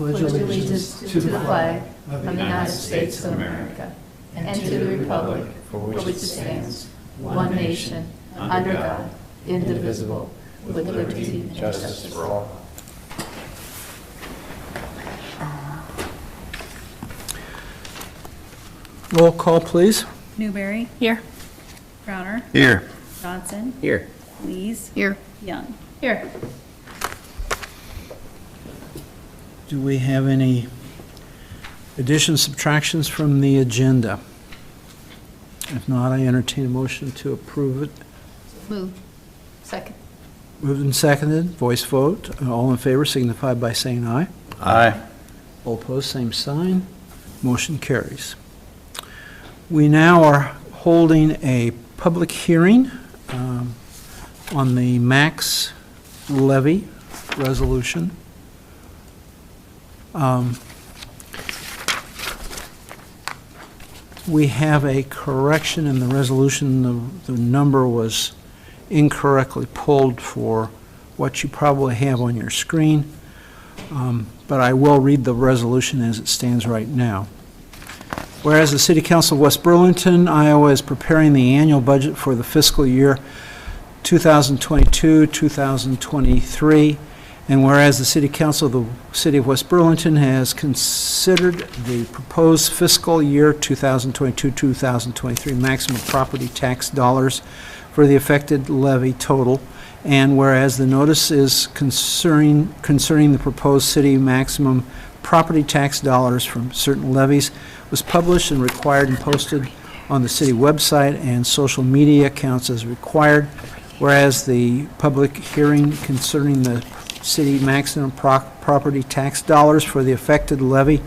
pledge allegiance to the flag of the United States of America and to the republic for which it stands, one nation, under God, indivisible, with liberty and justice for all. Roll call, please. Newberry. Here. Crowner. Here. Johnson. Here. Lees. Here. Young. Here. Do we have any additions, subtractions from the agenda? If not, I entertain a motion to approve it. Move. Second. Moved and seconded, voice vote. All in favor signify by saying aye. Aye. All opposed, same sign. Motion carries. We now are holding a public hearing on the max levy resolution. We have a correction in the resolution. The number was incorrectly pulled for what you probably have on your screen, but I will read the resolution as it stands right now. Whereas the City Council of West Burlington, Iowa is preparing the annual budget for the fiscal year 2022-2023, and whereas the City Council of the City of West Burlington has considered the proposed fiscal year 2022-2023 maximum property tax dollars for the affected levy total, and whereas the notice is concerning the proposed city maximum property tax dollars from certain levies was published and required and posted on the city website and social media accounts as required, whereas the public hearing concerning the city maximum property tax dollars for the affected levy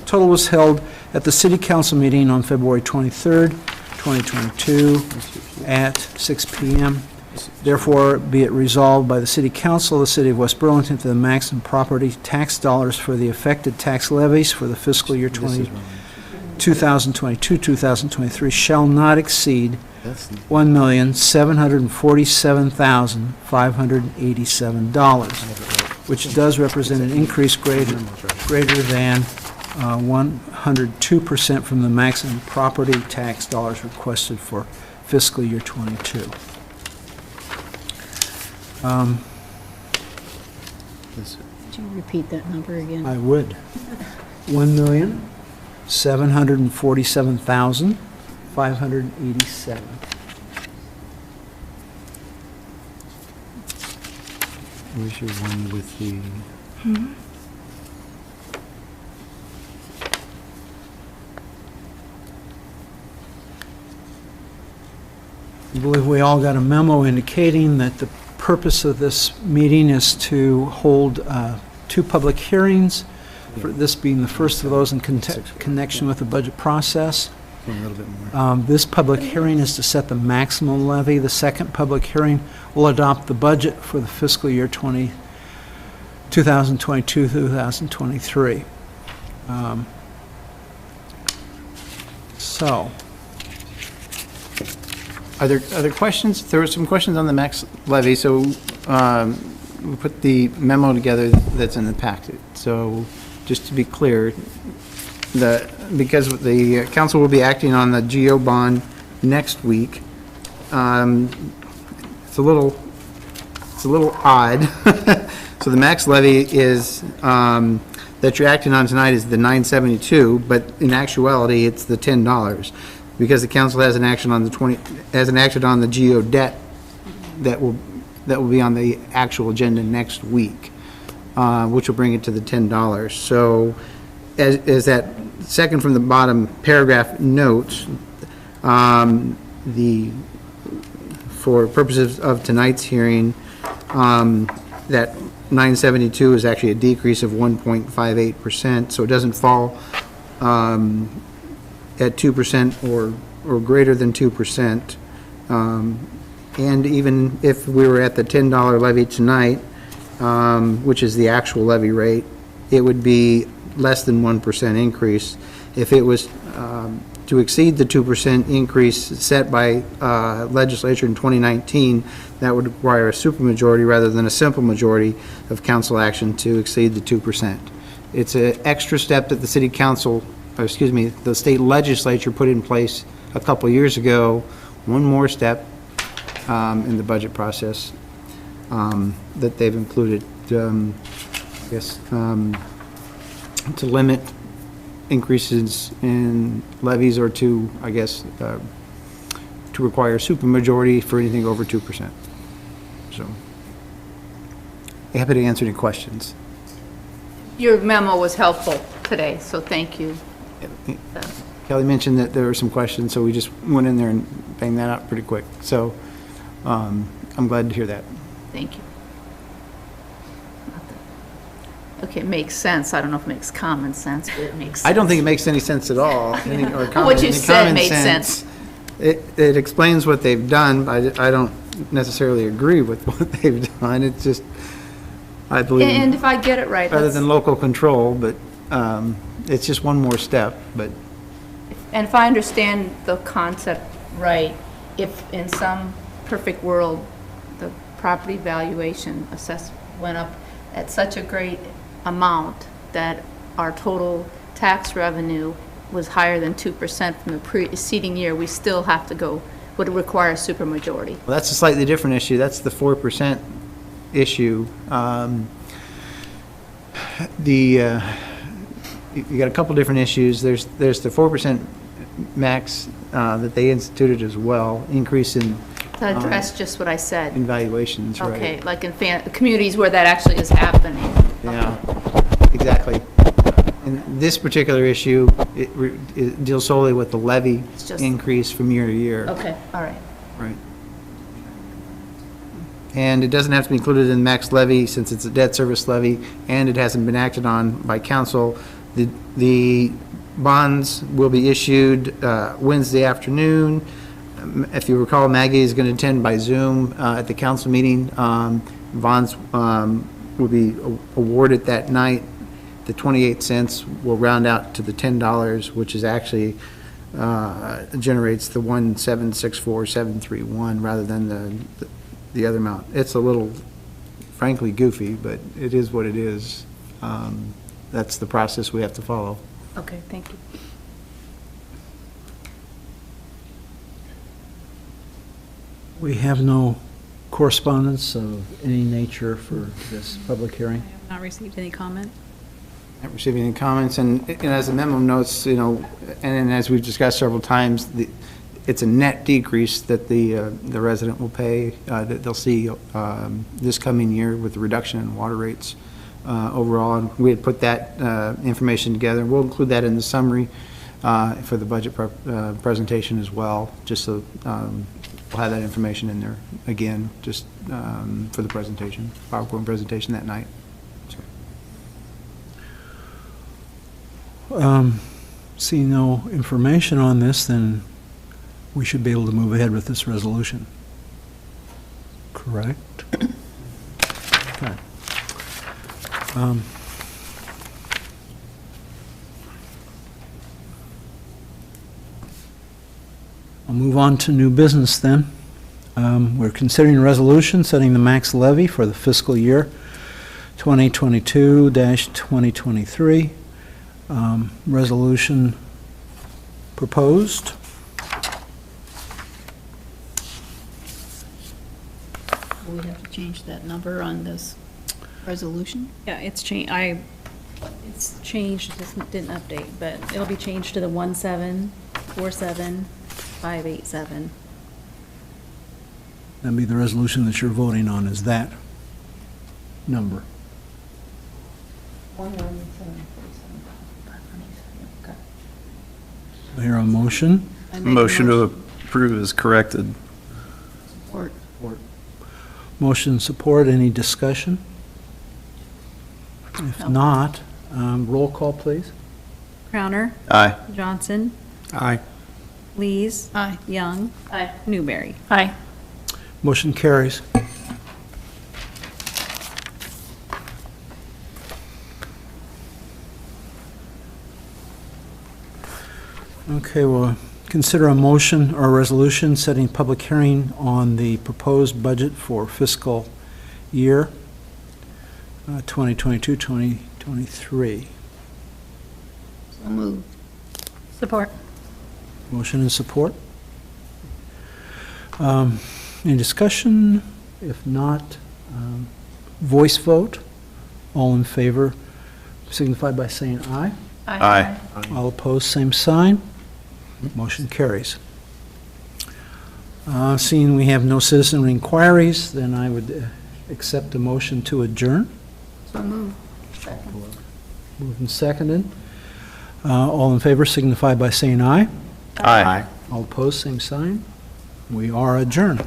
total was held at the City Council meeting on February 23rd, 2022 at 6 p.m. Therefore, be it resolved by the City Council of the City of West Burlington that the maximum property tax dollars for the affected tax levies for the fiscal year 2022-2023 shall not exceed $1,747,587, which does represent an increase greater than 102% from the maximum property tax dollars requested for fiscal year 22. Could you repeat that number again? I would. 1,747,587. Where's your one with the... I believe we all got a memo indicating that the purpose of this meeting is to hold two public hearings, for this being the first of those in connection with the budget process. A little bit more. This public hearing is to set the maximum levy. The second public hearing will adopt the budget for the fiscal year 2022-2023. So, Are there questions? There were some questions on the max levy, so we put the memo together that's in the packet. So just to be clear, because the council will be acting on the GO bond next week, it's a little odd. So the max levy is that you're acting on tonight is the $972, but in actuality it's the $10. Because the council hasn't acted on the GO debt that will be on the actual agenda next week, which will bring it to the $10. So, as that second from the bottom paragraph notes, for purposes of tonight's hearing, that 972 is actually a decrease of 1.58%. So it doesn't fall at 2% or greater than 2%. And even if we were at the $10 levy tonight, which is the actual levy rate, it would be less than 1% increase. If it was to exceed the 2% increase set by legislature in 2019, that would require a supermajority rather than a simple majority of council action to exceed the 2%. It's an extra step that the city council, or excuse me, the state legislature put in place a couple years ago. One more step in the budget process that they've included, I guess, to limit increases in levies or to, I guess, to require supermajority for anything over 2%. So, happy to answer any questions. Your memo was helpful today, so thank you. Kelly mentioned that there were some questions, so we just went in there and banged that out pretty quick. So, I'm glad to hear that. Thank you. Okay, it makes sense. I don't know if it makes common sense, but it makes sense. I don't think it makes any sense at all. What you said made sense. It explains what they've done. I don't necessarily agree with what they've done. It's just, I believe, And if I get it right, other than local control, but it's just one more step. But and if I understand the concept right, if in some perfect world, the property valuation went up at such a great amount that our total tax revenue was higher than 2% from the preceding year, we still have to go, would require a supermajority. well, that's a slightly different issue. That's the 4% issue. You got a couple different issues. There's the 4% max that they instituted as well, increase in To address just what I said. in valuations, right? Okay, like in communities where that actually is happening. Yeah, exactly. And this particular issue, it deals solely with the levy It's just- increase from year to year. Okay, all right. Right. And it doesn't have to be included in max levy since it's a debt service levy, and it hasn't been acted on by council. The bonds will be issued Wednesday afternoon. If you recall, Maggie is going to attend by Zoom at the council meeting. Bonds will be awarded that night. The 28 cents will round out to the $10, which is actually generates the 1764731 rather than the other amount. It's a little, frankly, goofy, but it is what it is. That's the process we have to follow. Okay, thank you. We have no correspondence of any nature for this public hearing. I have not received any comment. Not receiving any comments, and as the memo notes, and as we've discussed several times, it's a net decrease that the resident will pay, that they'll see this coming year with the reduction in water rates overall. And we had put that information together. We'll include that in the summary for the budget presentation as well, just so we'll have that information in there again, just for the presentation, PowerPoint presentation that night. See no information on this, then we should be able to move ahead with this resolution. Correct? Okay. I'll move on to new business then. We're considering a resolution setting the max levy for the fiscal year 2022-2023. Resolution proposed. Will we have to change that number on this resolution? Yeah, it's changed, it's changed, just didn't update, but it'll be changed to the 1747587. That'd be the resolution that you're voting on, is that number. 11747. Okay. I hear a motion. I make a Motion to approve is corrected. Support. Motion support, any discussion? If No. not, roll call, please. Crowner, Aye. Johnson, Aye. Lees, Aye. Young, Aye. Newberry. Aye. Motion carries. Okay, we'll consider a motion or resolution setting public hearing on the proposed budget for fiscal year 2022-2023. So moved. Support. Motion and support. Any discussion? If not, voice vote. All in favor signify by saying aye. Aye. All opposed, same sign. Motion carries. Seeing we have no citizen inquiries, then I would accept a motion to adjourn. So moved. Second. Moved and seconded. All in favor signify by saying aye. Aye. All opposed, same sign. We are adjourned.